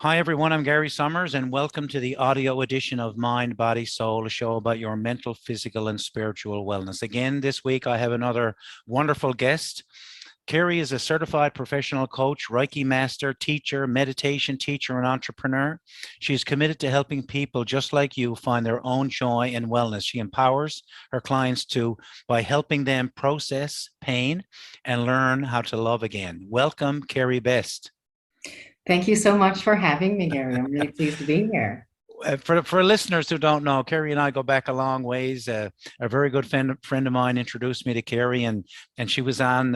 Hi, everyone. I'm Gary Summers, and welcome to the audio edition of Mind, Body, Soul, a show about your mental, physical, and spiritual wellness. Again, this week I have another wonderful guest. Kerri is a certified professional coach, Reiki master, teacher, meditation teacher, and entrepreneur. She's committed to helping people just like you find their own joy and wellness. She empowers her clients by helping them process pain and learn how to love again. Welcome, Kerri Best. Thank you so much for having me, Gary. I'm really pleased to be here. For listeners who don't know, Kerri and I go back a long ways. A very good friend of mine introduced me to Kerri, and she was on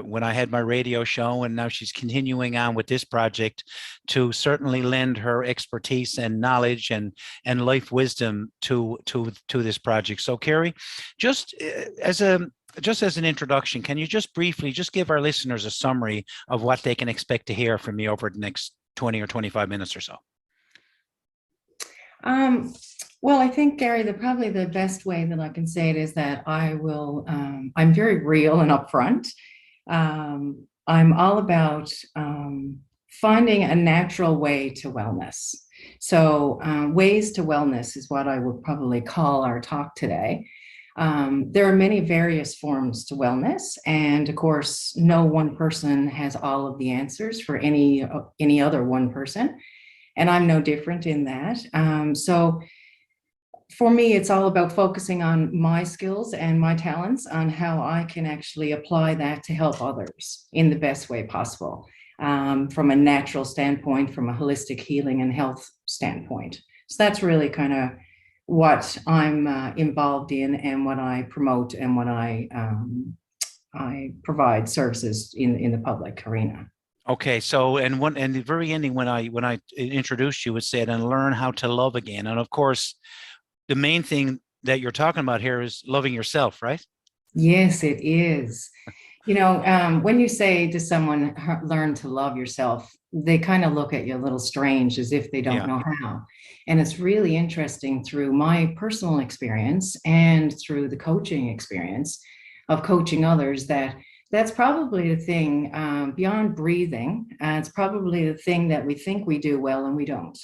when I had my radio show, and now she's continuing on with this project to certainly lend her expertise and knowledge and life wisdom to this project. So, Kerri, just as an introduction, can you just briefly just give our listeners a summary of what they can expect to hear from me over the next 20 or 25 minutes or so? Well, I think, Gary, probably the best way that I can say it is that I'm very real and upfront. I'm all about finding a natural way to wellness. So ways to wellness is what I would probably call our talk today. There are many various forms to wellness, and of course, no one person has all of the answers for any other one person, and I'm no different in that. So for me, it's all about focusing on my skills and my talents on how I can actually apply that to help others in the best way possible, from a natural standpoint, from a holistic healing and health standpoint. So that's really kind of what I'm involved in and what I promote and what I provide services in the public arena. Okay, so and the very ending when I introduced you, it said and learn how to love again. And of course, the main thing that you're talking about here is loving yourself, right? Yes, it is. When you say to someone, learn to love yourself, they kind of look at you a little strange as if they don't Yeah. know how. And it's really interesting through my personal experience and through the coaching experience of coaching others that's probably the thing beyond breathing. It's probably the thing that we think we do well and we don't.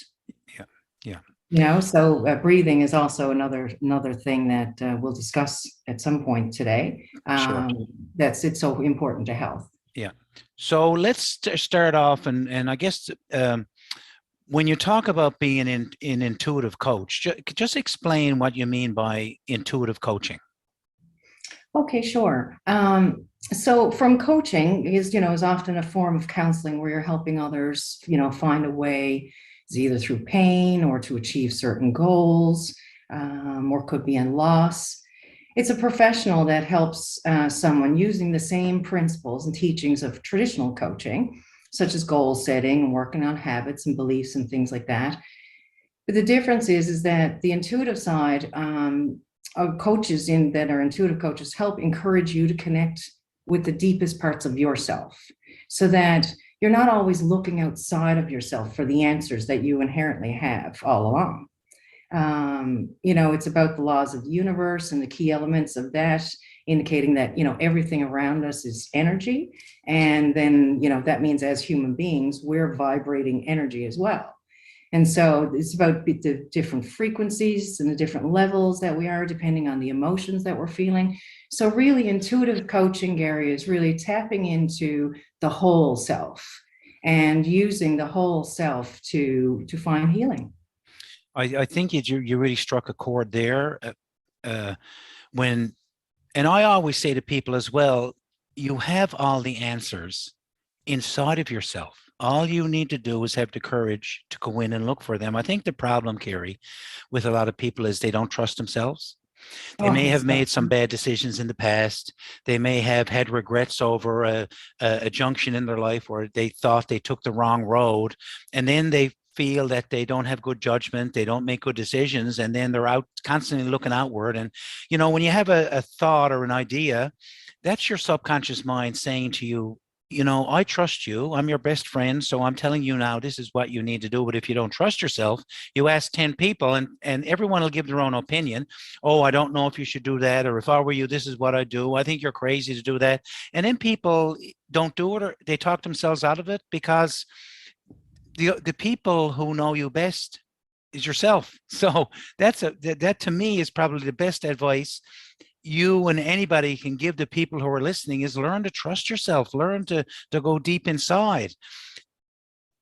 Yeah. Yeah. So breathing is also another thing that we'll discuss at some point today. Sure. It's so important to health. Yeah. So let's start off, and I guess when you talk about being an intuitive coach, just explain what you mean by intuitive coaching. Okay, sure. So from coaching is often a form of counseling where you're helping others, find a way, it's either through pain or to achieve certain goals, or could be in loss. It's a professional that helps someone using the same principles and teachings of traditional coaching, such as goal setting and working on habits and beliefs and things like that. But the difference is that the intuitive side, coaches that are intuitive coaches help encourage you to connect with the deepest parts of yourself so that you're not always looking outside of yourself for the answers that you inherently have all along. It's about the laws of the universe and the key elements of that, indicating that, everything around us is energy. And then, that means as human beings, we're vibrating energy as well. And so it's about the different frequencies and the different levels that we are, depending on the emotions that we're feeling. So really intuitive coaching, Gary, is really tapping into the whole self and using the whole self to find healing. I think you really struck a chord there. And I always say to people as well, you have all the answers inside of yourself. All you need to do is have the courage to go in and look for them. I think the problem, Kerri, with a lot of people is they don't trust themselves. They may have made some bad decisions in the past. They may have had regrets over a junction in their life where they thought they took the wrong road. And then they feel that they don't have good judgment, they don't make good decisions, and then they're out constantly looking outward. And, when you have a thought or an idea, that's your subconscious mind saying to you, I trust you. I'm your best friend. So I'm telling you now, this is what you need to do. But if you don't trust yourself, you ask 10 people and everyone will give their own opinion. Oh, I don't know if you should do that. Or if I were you, this is what I do. I think you're crazy to do that. And then people don't do it, or they talk themselves out of it because the people who know you best is yourself. So that to me is probably the best advice you and anybody can give the people who are listening is learn to trust yourself, learn to go deep inside.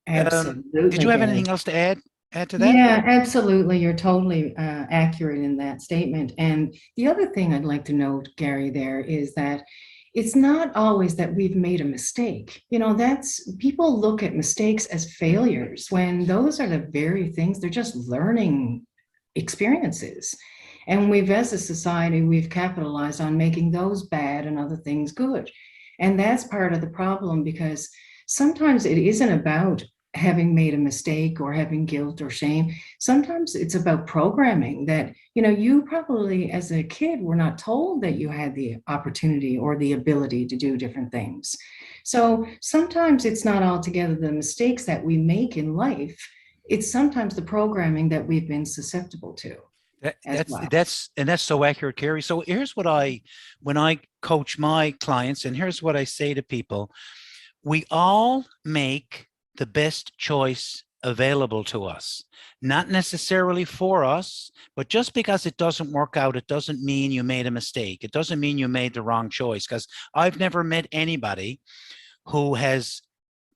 Did Absolutely, you have Gary. anything else to add to that? Yeah, absolutely. You're totally accurate in that statement. And the other thing I'd like to note, Gary, there is that it's not always that we've made a mistake. You know, that's people look at mistakes as failures when those are the very things, they're just learning experiences. And we've, as a society, we've capitalized on making those bad and other things good. And that's part of the problem because sometimes it isn't about having made a mistake or having guilt or shame. Sometimes it's about programming that, you know, you probably as a kid were not told that you had the opportunity or the ability to do different things. So sometimes it's not altogether the mistakes that we make in life. It's sometimes the programming that we've been susceptible to That, as that's well. that's and that's so accurate, Kerri. So here's what I when I coach my clients, and here's what I say to people: we all make the best choice available to us, not necessarily for us, but just because it doesn't work out, it doesn't mean you made a mistake. It doesn't mean you made the wrong choice. Because I've never met anybody who has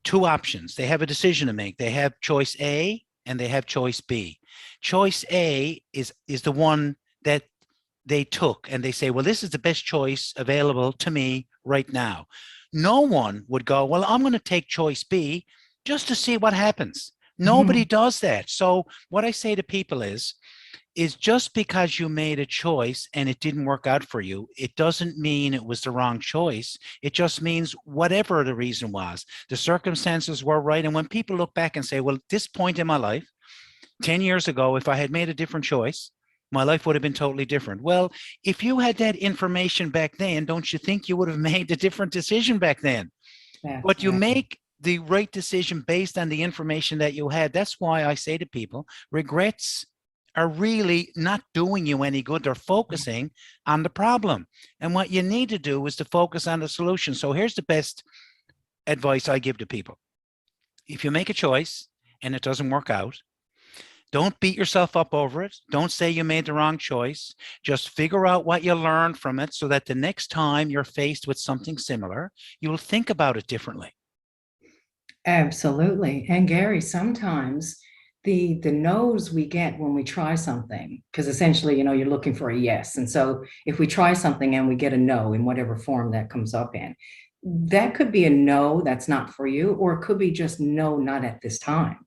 two options. They have a decision to make. They have choice A and they have choice B. Choice A is the one that they took and they say, well, this is the best choice available to me right now. No one would go, well, I'm going to take choice B just to see what happens. Nobody Mhm. does that. So what I say to people is just because you made a choice and it didn't work out for you, it doesn't mean it was the wrong choice. It just means whatever the reason was, the circumstances were right. And when people look back and say, well, at this point in my life, 10 years ago, if I had made a different choice, my life would have been totally different. Well, if you had that information back then, don't you think you would have made a different decision back then? That's But you right. make the right decision based on the information that you had. That's why I say to people, regrets are really not doing you any good. They're focusing on the problem. And what you need to do is to focus on the solution. So here's the best advice I give to people. If you make a choice and it doesn't work out, don't beat yourself up over it. Don't say you made the wrong choice. Just figure out what you learned from it so that the next time you're faced with something similar, you will think about it differently. Absolutely. And Gary, sometimes the no's we get when we try something, because essentially, you know, you're looking for a yes. And so if we try something and we get a no in whatever form that comes up in, that could be a no, that's not for you, or it could be just no, not at this time.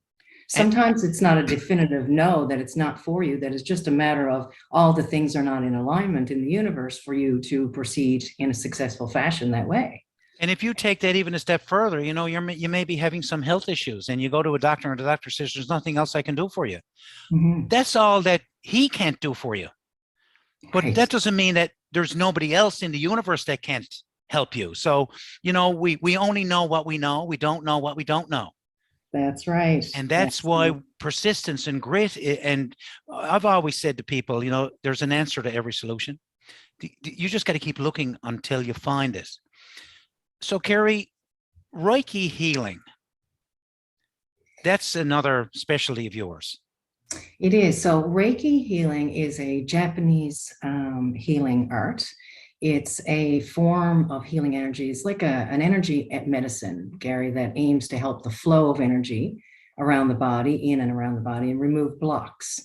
And Sometimes it's not a definitive no, that it's not for you, that it's just a matter of all the things are not in alignment in the universe for you to proceed in a successful fashion that way. And if you take that even a step further, you know, you may be having some health issues and you go to a doctor and the doctor says, there's nothing else I can do for you. Mhm. That's all that he can't do for you. But Right. that doesn't mean that there's nobody else in the universe that can't help you. So, you know, we only know what we know. We don't know what we don't know. That's right. And that's That's why right. persistence and grit. And I've always said to people, you know, there's an answer to every solution. You just got to keep looking until you find it. So, Kerri, Reiki healing, that's another specialty of yours. It is. So Reiki healing is a Japanese healing art. It's a form of healing energy. It's like an energy medicine, Gary, that aims to help the flow of energy around the body, in and around the body, and remove blocks,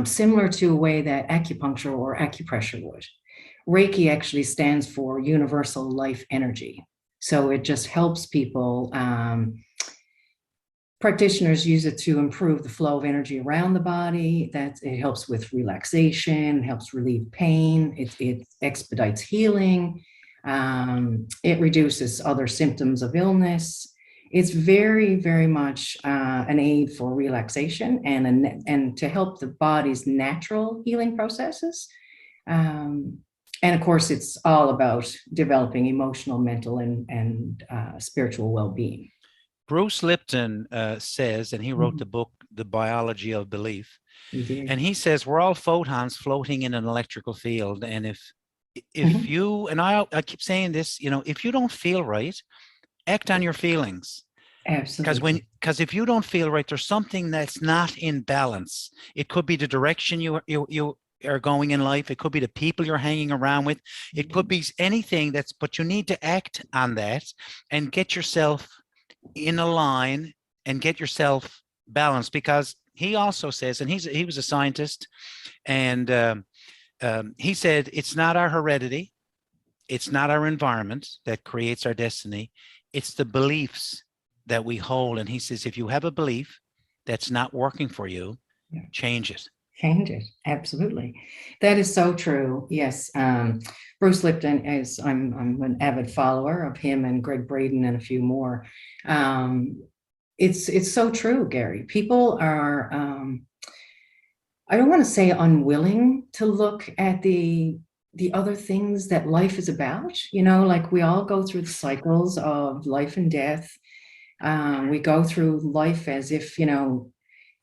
similar to a way that acupuncture or acupressure would. Reiki actually stands for universal life energy. So it just helps people. Practitioners use it to improve the flow of energy around the body. That it helps with relaxation, helps relieve pain, it expedites healing, it reduces other symptoms of illness. It's very, very much an aid for relaxation and to help the body's natural healing processes. Um, and of course, it's all about developing emotional, mental, and spiritual well-being. Bruce Lipton says, and he wrote the Mhm. book, The Biology of Belief, You and did. he says we're all photons floating in an electrical field. And if Mhm. you and I keep saying this, you know, if you don't feel right, act on your feelings. Absolutely. because if you don't feel right, there's something that's not in balance. It could be the direction you are going in life. It could be the people you're hanging around with. It could be anything that's, but you need to act on that and get yourself in a line and get yourself balanced, because he also says, and he was a scientist, and he said it's not our heredity, it's not our environment that creates our destiny, it's the beliefs that we hold. And he says if you have a belief that's not working for you, Yeah. change it. Change it. Absolutely. That is so true. Yes. Bruce Lipton is, I'm an avid follower of him and Greg Braden and a few more. It's so true, Gary. People are, I don't want to say unwilling to look at the other things that life is about. You know, like we all go through the cycles of life and death. We go through life as if, you know,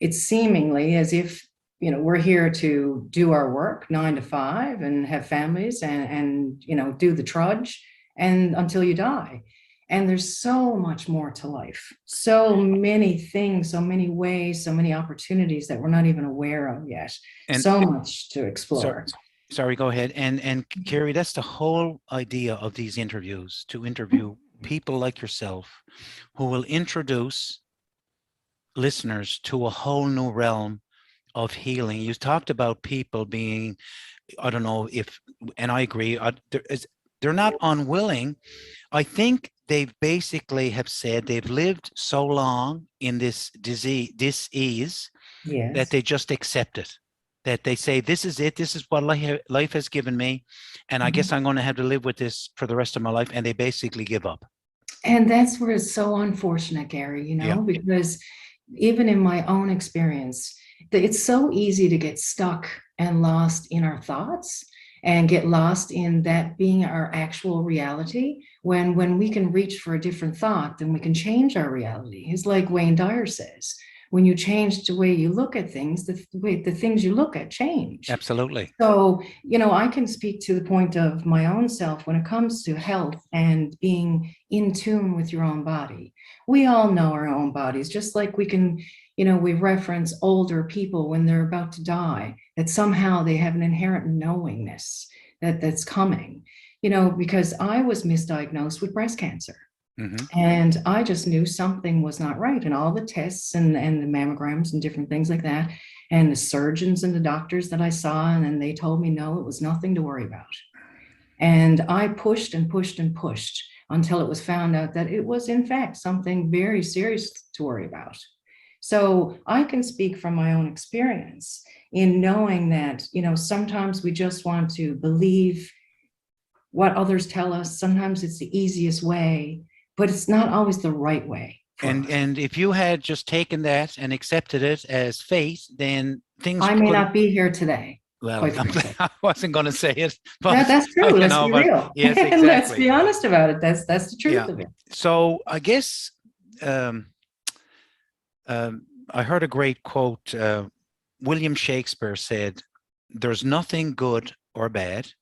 it's seemingly as if, you know, we're here to do our work 9 to 5 and have families and you know, do the trudge and until you die. And there's so much more to life, so many things, so many ways, so many opportunities that we're not even aware of yet. And So much to so, explore. sorry, go ahead. And Kerri, that's the whole idea of these interviews, to interview people like yourself who will introduce listeners to a whole new realm of healing. You talked about people being, I don't know if, and I agree, they're not unwilling. I think they've basically have said they've lived so long in this disease, dis-ease, that Yes. they just accept it. That they say, this is it, this is what life has given me, and I guess I'm going to have to live with this for the rest of my life, and they basically give up. And that's where it's so unfortunate, Gary, you Yeah. know, because even in my own experience, it's so easy to get stuck and lost in our thoughts and get lost in that being our actual reality, when we can reach for a different thought, then we can change our reality. It's like Wayne Dyer says, when you change the way you look at things, the things you look at change. Absolutely. So, you know, I can speak to the point of my own self when it comes to health and being in tune with your own body. We all know our own bodies, just like we can, you know, we reference older people when they're about to die, that somehow they have an inherent knowingness that's coming, you know, because I was misdiagnosed with breast cancer. Mm-hmm. And I just knew something was not right. And all the tests and the mammograms and different things like that, and the surgeons and the doctors that I saw, and then they told me, no, it was nothing to worry about. And I pushed and pushed and pushed until it was found out that it was, in fact, something very serious to worry about. So I can speak from my own experience in knowing that, you know, sometimes we just want to believe what others tell us. Sometimes it's the easiest way, but it's not always the right way for us. And if you had just taken that and accepted it as faith, then things I may could have, not be here today, well, quite frankly. I wasn't going to say it, but That's true. you Let's know, be but real. yes, Let's exactly. be honest about it. That's the truth Yeah. of it. So I guess um, I heard a great quote. William Shakespeare said, "There's nothing good or bad,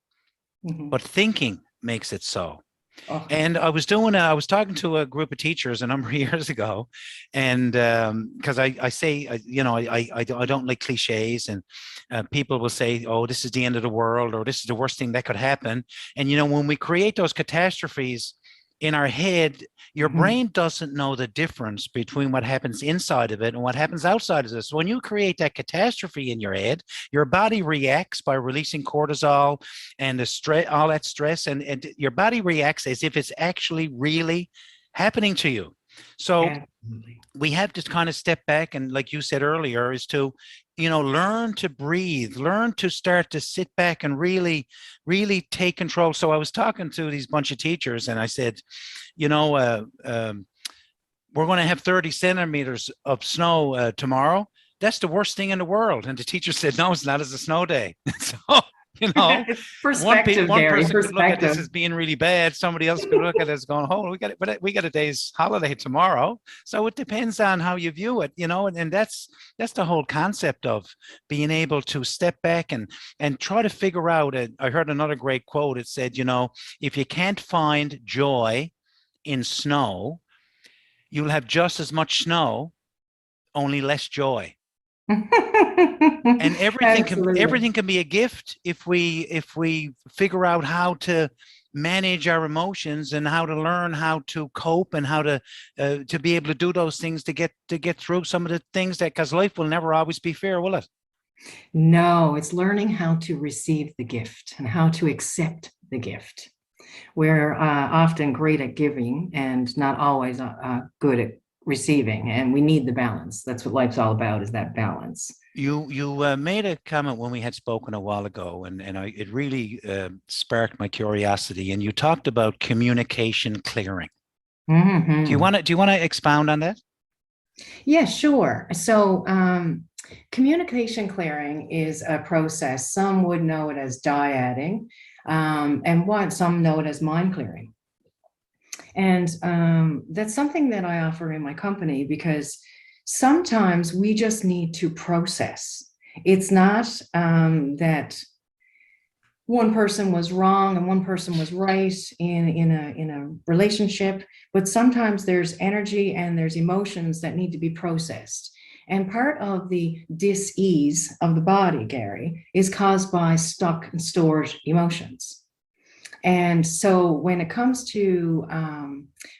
Mhm. but thinking makes it so." Oh, And I was talking to a group of teachers a number of years ago, and because I say, you know, I don't like cliches, and people will say, oh, this is the end of the world, or this is the worst thing that could happen. And, you know, when we create those catastrophes in our head, your mhm. brain doesn't know the difference between what happens inside of it and what happens outside of this. So when you create that catastrophe in your head, your body reacts by releasing cortisol and the stress, all that stress, and your body reacts as if it's actually really happening to you. So Absolutely. we have to kind of step back, and like you said earlier, is to, you know, learn to breathe, learn to start to sit back and really take control. So I was talking to these bunch of teachers, and I said, you know, we're going to have 30 centimeters of snow tomorrow. That's the worst thing in the world. And the teacher said, no, it's not, as a snow day. So, you know, Perspective, one Gary, person could look at this perspective. as being really bad. Somebody else could look at it as going, oh, we got a day's holiday tomorrow. So it depends on how you view it, you know, and that's the whole concept of being able to step back and try to figure out it. I heard another great quote. It said, you know, if you can't find joy in snow, You'll have just as much snow, only less joy. And Absolutely. everything can be a gift if we figure out how to manage our emotions and how to learn how to cope and how to be able to do those things to get through some of the things that, because life will never always be fair, will it? No, it's learning how to receive the gift and how to accept the gift. We're often great at giving and not always good at receiving, and we need the balance. That's what life's all about, is that balance. You made a comment when we had spoken a while ago, and it really sparked my curiosity. And you talked about communication clearing. Hmm. Do you want to expound on that? Yeah, sure. So, communication clearing is a process. Some would know it as dyading, and what some know it as mind clearing. And that's something that I offer in my company because sometimes we just need to process. It's not that one person was wrong and one person was right in a relationship, but sometimes there's energy and there's emotions that need to be processed. And part of the dis-ease of the body, Gary, is caused by stuck and stored emotions. And so when it comes to,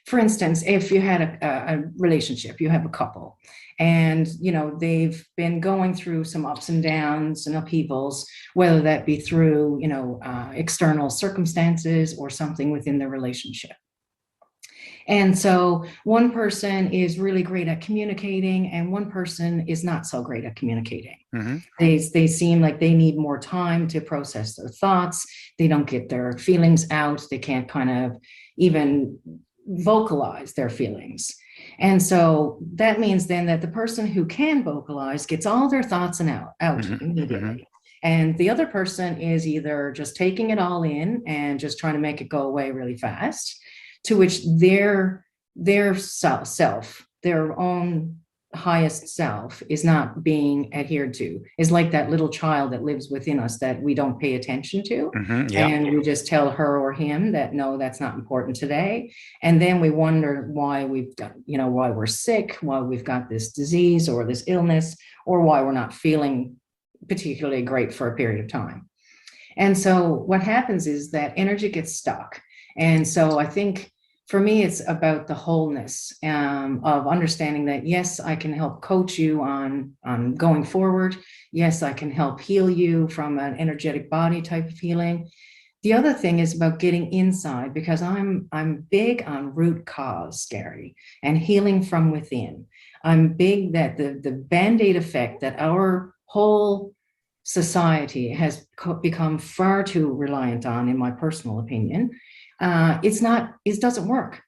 for instance, if you had a relationship, you have a couple, and they've been going through some ups and downs and upheavals, whether that be through external circumstances or something within the relationship. And so one person is really great at communicating, and one person is not so great at communicating. Mm-hmm. They seem like they need more time to process their thoughts. They don't get their feelings out. They can't kind of even vocalize their feelings. And so that means then that the person who can vocalize gets all their thoughts and out Mm-hmm. immediately. Mm-hmm. And the other person is either just taking it all in and just trying to make it go away really fast, to which their self, their own highest self, is not being adhered to. Is like that little child that lives within us that we don't pay attention to. Mm-hmm. Yeah. And we just tell her or him that no, that's not important today. And then we wonder why we've done, why we're sick, why we've got this disease or this illness, or why we're not feeling particularly great for a period of time. And so what happens is that energy gets stuck. And so I think for me, it's about the wholeness of understanding that, yes, I can help coach you on going forward. Yes, I can help heal you from an energetic body type of healing. The other thing is about getting inside, because I'm big on root cause, Gary, and healing from within. I'm big that the Band-Aid effect that our whole society has become far too reliant on, in my personal opinion, it doesn't work.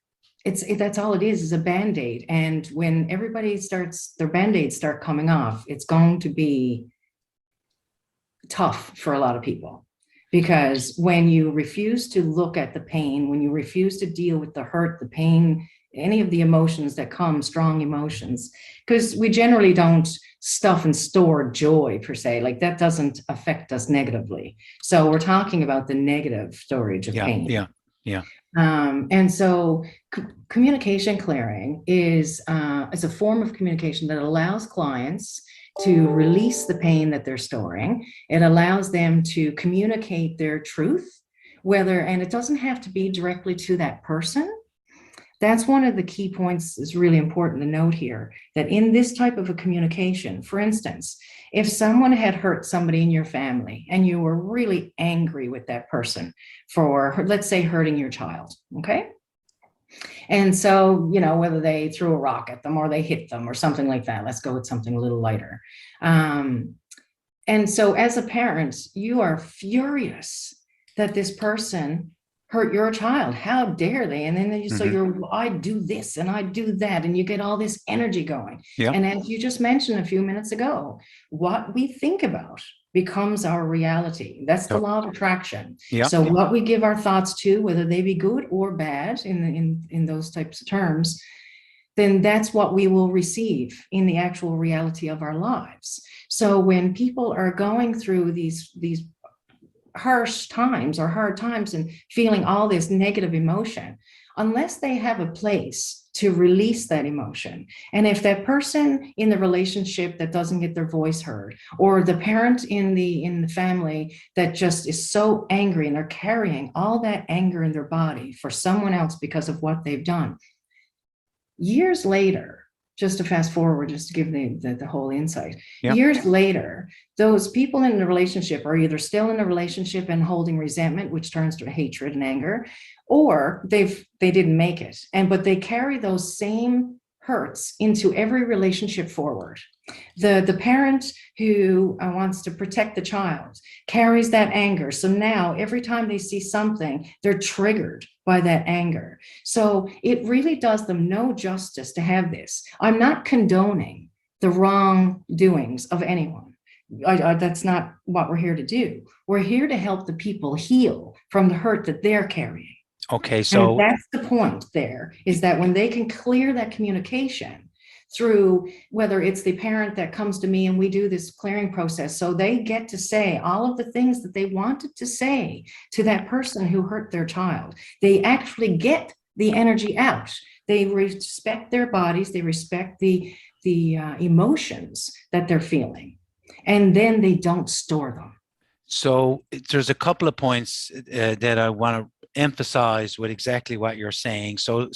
That's all it is a Band-Aid. And when everybody their Band-Aids start coming off, it's going to be tough for a lot of people. Because when you refuse to look at the pain, when you refuse to deal with the hurt, the pain, any of the emotions that come, strong emotions, because we generally don't stuff and store joy per se, like that doesn't affect us negatively. So we're talking about the negative storage of pain. Yeah. And so communication clearing is a form of communication that allows clients to release the pain that they're storing. It allows them to communicate their truth, and it doesn't have to be directly to that person. That's one of the key points is really important to note here, that in this type of a communication, for instance, if someone had hurt somebody in your family and you were really angry with that person for, let's say, hurting your child, okay? And so, whether they threw a rock at them or they hit them or something like that, let's go with something a little lighter. And so as a parent, you are furious that this person hurt your child. How dare they? And then I do this and I do that, and you get all this energy going. Yeah. And as you just mentioned a few minutes ago, what we think about becomes our reality. That's the law of attraction. Yeah. So what we give our thoughts to, whether they be good or bad in those types of terms, then that's what we will receive in the actual reality of our lives. So when people are going through these harsh times or hard times and feeling all this negative emotion, unless they have a place to release that emotion. And if that person in the relationship that doesn't get their voice heard, or the parent in the family that just is so angry and they're carrying all that anger in their body for someone else because of what they've done, years later, just to fast forward, just to give the whole insight, Yep. years later, those people in the relationship are either still in the relationship and holding resentment, which turns to hatred and anger, or they didn't make it. But they carry those same hurts into every relationship forward. The parent who wants to protect the child carries that anger. So now every time they see something, they're triggered by that anger. So it really does them no justice to have this. I'm not condoning the wrongdoings of anyone. That's not what we're here to do. We're here to help the people heal from the hurt that they're carrying. Okay, And so that's the point there, is that when they can clear that communication through, whether it's the parent that comes to me and we do this clearing process, so they get to say all of the things that they wanted to say to that person who hurt their child. They actually get the energy out. They respect their bodies. They respect the emotions that they're feeling. And then they don't store them. So there's a couple of points that I want to emphasize with exactly what you're saying. So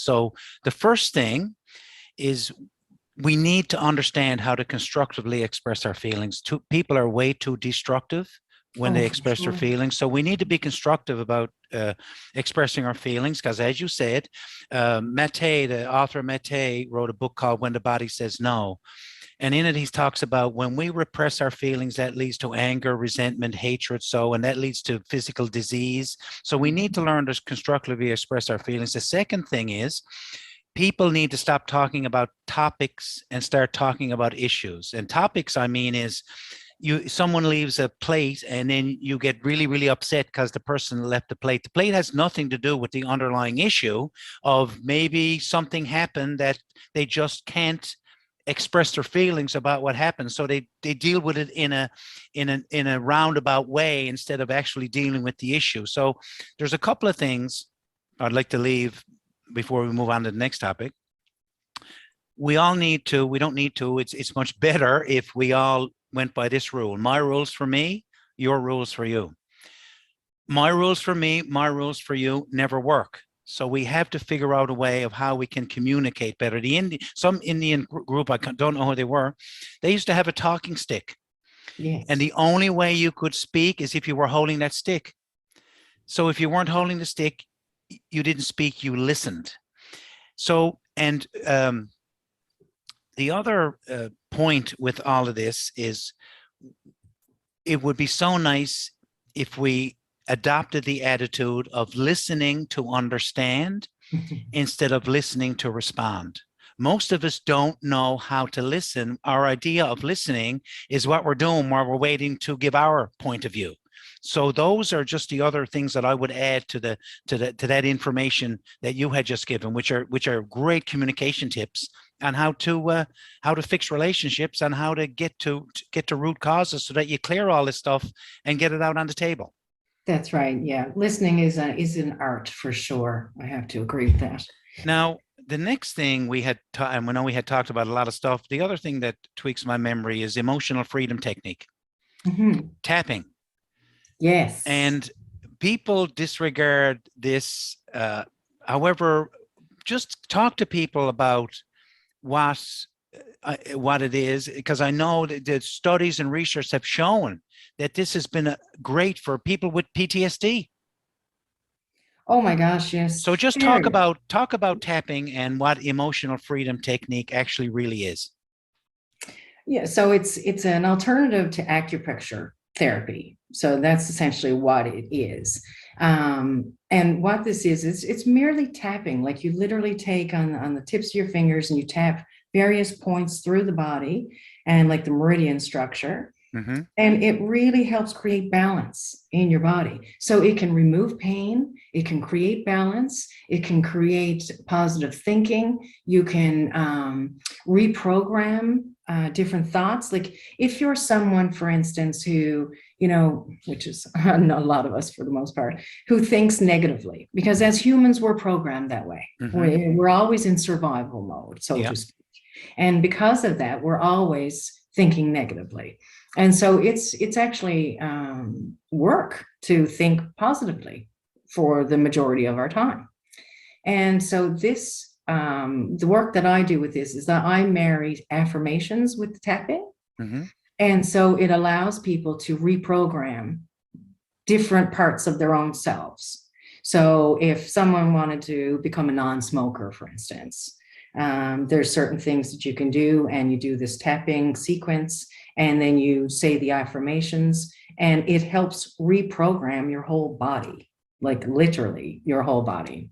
the first thing is we need to understand how to constructively express our feelings. People are way too destructive when they express their feelings. So we need to be constructive about expressing our feelings, because as you said, Maté, the author Maté, wrote a book called When the Body Says No. And in it, he talks about when we repress our feelings, that leads to anger, resentment, hatred, and that leads to physical disease. So we need to learn to constructively express our feelings. The second thing is people need to stop talking about topics and start talking about issues. And topics, I mean, is someone leaves a plate and then you get really, really upset because the person left the plate. The plate has nothing to do with the underlying issue of maybe something happened that they just can't express their feelings about what happened, so they deal with it in a roundabout way instead of actually dealing with the issue. So there's a couple of things I'd like to leave before we move on to the next topic. We don't need to, it's much better if we all went by this rule. My rules for me, your rules for you. My rules for me, my rules for you never work. So we have to figure out a way of how we can communicate better. Some Indian group, I don't know who they were, they used to have a talking stick. Yes. And the only way you could speak is if you were holding that stick. So if you weren't holding the stick, you didn't speak, you listened. So, and the other point with all of this is it would be so nice if we adopted the attitude of listening to understand instead of listening to respond. Most of us don't know how to listen. Our idea of listening is what we're doing while we're waiting to give our point of view. So those are just the other things that I would add to that information that you had just given, which are great communication tips on how to fix relationships and how to get to root causes so that you clear all this stuff and get it out on the table. That's right. Yeah. Listening is an art for sure. I have to agree with that. Now, the next thing we had, and we know we had talked about a lot of stuff. The other thing that tweaks my memory is emotional freedom technique, tapping. Yes. And people disregard this. However, just talk to people about what it is, because I know that the studies and research have shown that this has been great for people with PTSD. Oh my gosh, yes. So just talk about tapping and what emotional freedom technique actually really is. Yeah, so it's an alternative to acupressure therapy. So that's essentially what it is. And what this is it's merely tapping. Like you literally take on the tips of your fingers and you tap various points through the body and like the meridian structure. Mm-hmm. And it really helps create balance in your body. So it can remove pain, it can create balance, it can create positive thinking. You can reprogram different thoughts. Like if you're someone, for instance, who, which is a lot of us for the most part, who thinks negatively, because as humans, we're programmed that way. We're always in survival mode, so Yeah. to speak. And because of that, we're always thinking negatively. And so it's actually work to think positively for the majority of our time. And so the work that I do with this is that I marry affirmations with the tapping. Mm-hmm. And so it allows people to reprogram different parts of their own selves. So if someone wanted to become a non-smoker, for instance, there's certain things that you can do, and you do this tapping sequence, and then you say the affirmations, and it helps reprogram your whole body, like literally your whole body.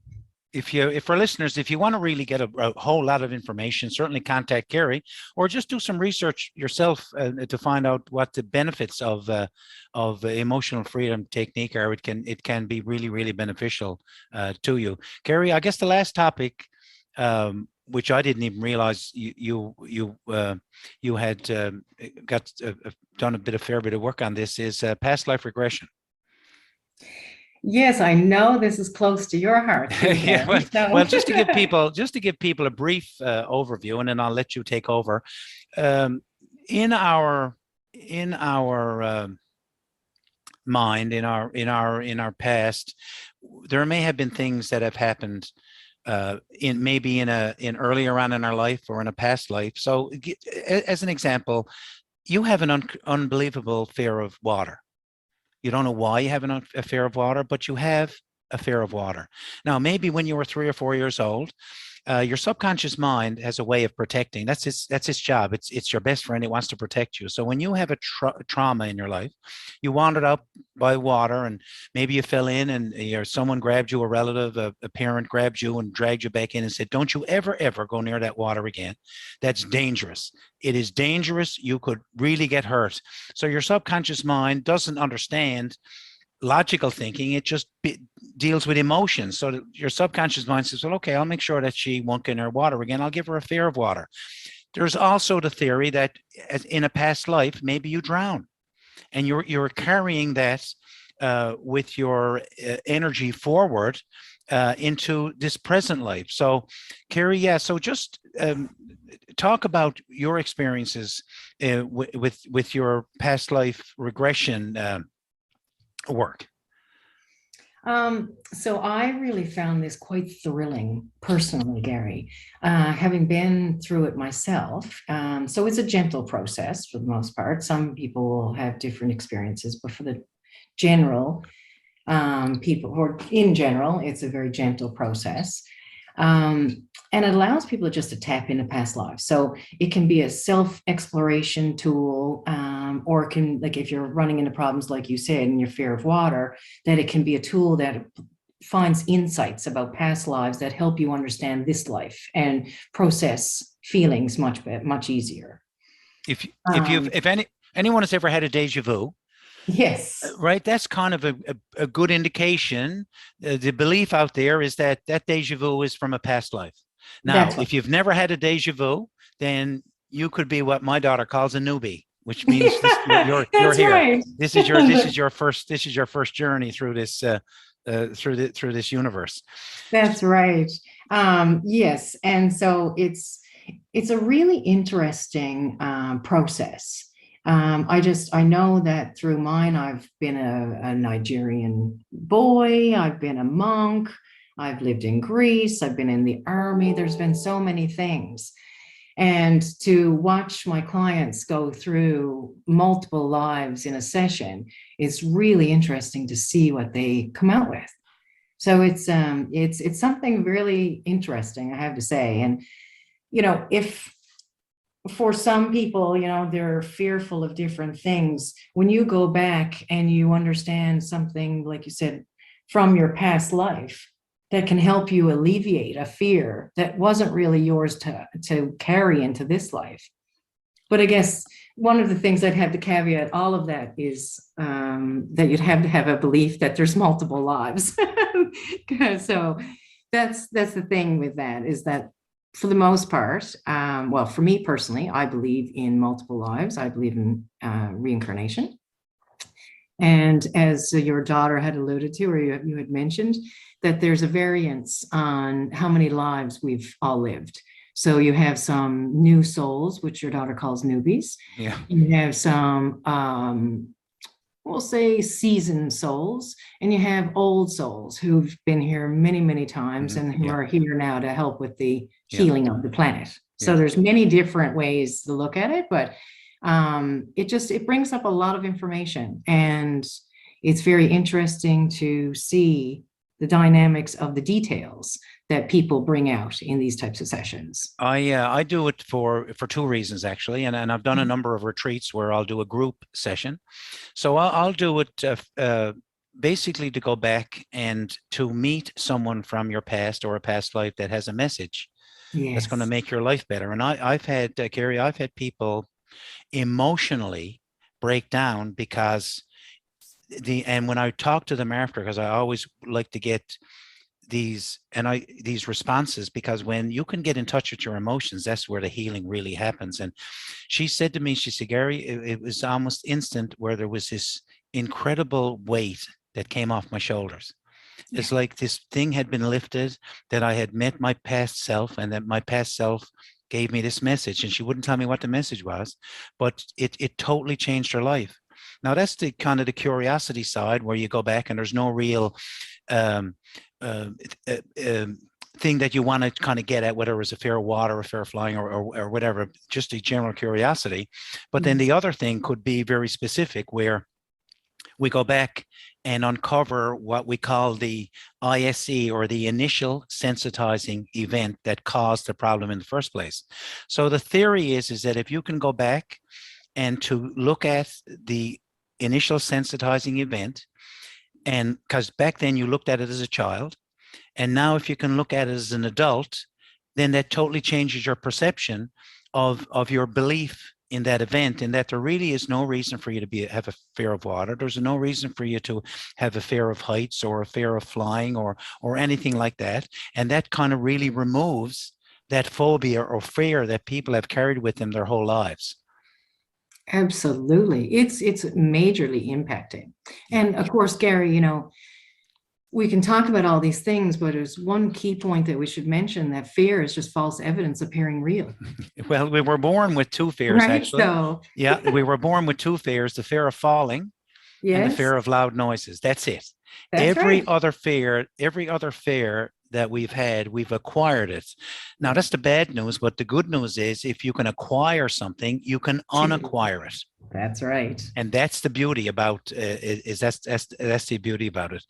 If for listeners, if you want to really get a whole lot of information, certainly contact Kerri, or just do some research yourself to find out what the benefits of emotional freedom technique are. It can be really, really beneficial to you. Kerri, I guess the last topic, which I didn't even realize you had got done a fair bit of work on this, is past life regression. Yes, I know this is close to your heart too, Yeah, Kerri. well, just to give people a brief overview, and then I'll let you take over. In our mind, in our past, there may have been things that have happened in earlier on in our life or in a past life. So, as an example, you have an unbelievable fear of water. You don't know why you have a fear of water, but you have a fear of water. Now, maybe when you were 3 or 4 years old, your subconscious mind has a way of protecting. That's its job. It's your best friend. It wants to protect you. So when you have a trauma in your life, you wandered up by water, and maybe you fell in, and someone grabbed you, a relative, a parent grabbed you and dragged you back in and said, "Don't you ever go near that water again. That's dangerous. It is dangerous. You could really get hurt." So your subconscious mind doesn't understand logical thinking. It just deals with emotions. So your subconscious mind says, well, okay, I'll make sure that she won't get near water again. I'll give her a fear of water. There's also the theory that in a past life, maybe you drown, and you're carrying that with your energy forward into this present life. So, Kerri, yeah. So just talk about your experiences with your past life regression work. So I really found this quite thrilling personally, Gary, having been through it myself. So it's a gentle process for the most part. Some people will have different experiences, but for the general people, or in general, it's a very gentle process. And it allows people just to tap into past lives. So it can be a self-exploration tool, or it can, like if you're running into problems, like you said, in your fear of water, that it can be a tool that finds insights about past lives that help you understand this life and process feelings much easier. If anyone has ever had a déjà vu, yes, right, that's kind of a good indication. The belief out there is that déjà vu is from a past life. Now, if you've never had a déjà vu, then you could be what my daughter calls a newbie, which means you're here. Right. This is your first journey through this through this universe. That's right. Yes, and so it's a really interesting process. I know that through mine, I've been a Nigerian boy, I've been a monk, I've lived in Greece, I've been in the army. There's been so many things. And to watch my clients go through multiple lives in a session, it's really interesting to see what they come out with. So it's something really interesting, I have to say. And if for some people, they're fearful of different things, when you go back and you understand something, like you said, from your past life, that can help you alleviate a fear that wasn't really yours to carry into this life. But I guess one of the things I'd have to caveat all of that is that you'd have to have a belief that there's multiple lives. So that's the thing with that, is that for the most part, well, for me personally, I believe in multiple lives. I believe in reincarnation. And as your daughter had alluded to, or you had mentioned, that there's a variance on how many lives we've all lived. So you have some new souls, which your daughter calls newbies. Yeah. You have some, we'll say, seasoned souls, and you have old souls who've been here many, many times and who Yeah. are here now to help with the Yeah. healing of the planet. So Yeah. there's many different ways to look at it, but it brings up a lot of information, and it's very interesting to see the dynamics of the details that people bring out in these types of sessions. I do it for two reasons actually, and I've done a number of retreats where I'll do a group session. So I'll do it basically to go back and to meet someone from your past or a past life that has a message that's going to Yes. make your life better. And I've had Kerri, I've had people emotionally break down because and when I talk to them after, because I always like to get these responses, because when you can get in touch with your emotions, that's where the healing really happens. And she said to me, she said, Gary, it was almost instant where there was this incredible weight that came off my shoulders. Yeah. It's like this thing had been lifted, that I had met my past self, and that my past self gave me this message. And she wouldn't tell me what the message was, but it totally changed her life. Now that's the kind of the curiosity side, where you go back and there's no real um, uh, uh, um, thing that you want to kind of get at, whether it was a fear of water, a fear of flying, or whatever, just a general curiosity. But then the other thing could be very specific, where we go back and uncover what we call the ISE, or the initial sensitizing event that caused the problem in the first place. So the theory is that if you can go back and to look at the initial sensitizing event, and because back then you looked at it as a child, and now if you can look at it as an adult, then that totally changes your perception of your belief in that event, and that there really is no reason for you to have a fear of water. There's no reason for you to have a fear of heights or a fear of flying or anything like that. And that kind of really removes that phobia or fear that people have carried with them their whole lives. Absolutely. It's majorly impacting. And of course, Gary, we can talk about all these things, but there's one key point that we should mention, that fear is just false evidence appearing real. Well, we were born with two fears, Right? actually. So, Yeah, we were born with two fears: the fear of falling and the yes, fear of loud noises. That's it. that's right. Every other fear that we've had, we've acquired it. Now, that's the bad news, but the good news is, if you can acquire something, you can unacquire it. That's right. And that's the beauty about that's the beauty about it.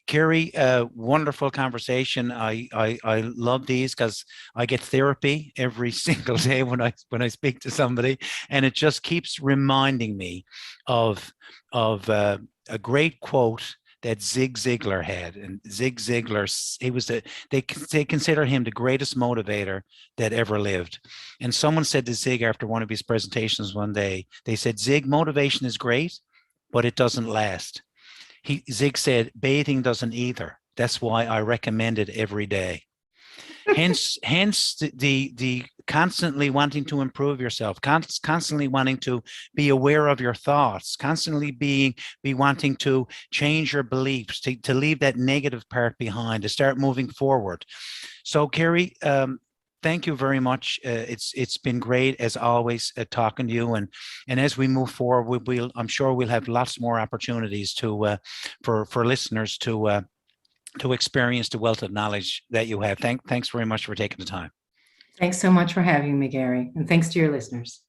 Kerri, wonderful conversation. I love these because I get therapy every single day when I speak to somebody, and it just keeps reminding me of a great quote that Zig Ziglar had. And Zig Ziglar, they consider him the greatest motivator that ever lived. And someone said to Zig after one of his presentations one day, they said, Zig, motivation is great, but it doesn't last. Zig said, bathing doesn't either. That's why I recommend it every day. Hence the constantly wanting to improve yourself, constantly wanting to be aware of your thoughts, constantly be wanting to change your beliefs, to leave that negative part behind, to start moving forward. So, Kerri, thank you very much. It's been great as always talking to you, and as we move forward, I'm sure we'll have lots more opportunities to for listeners to experience the wealth of knowledge that you have. Thanks very much for taking the time. Thanks so much for having me, Gary. And thanks to your listeners.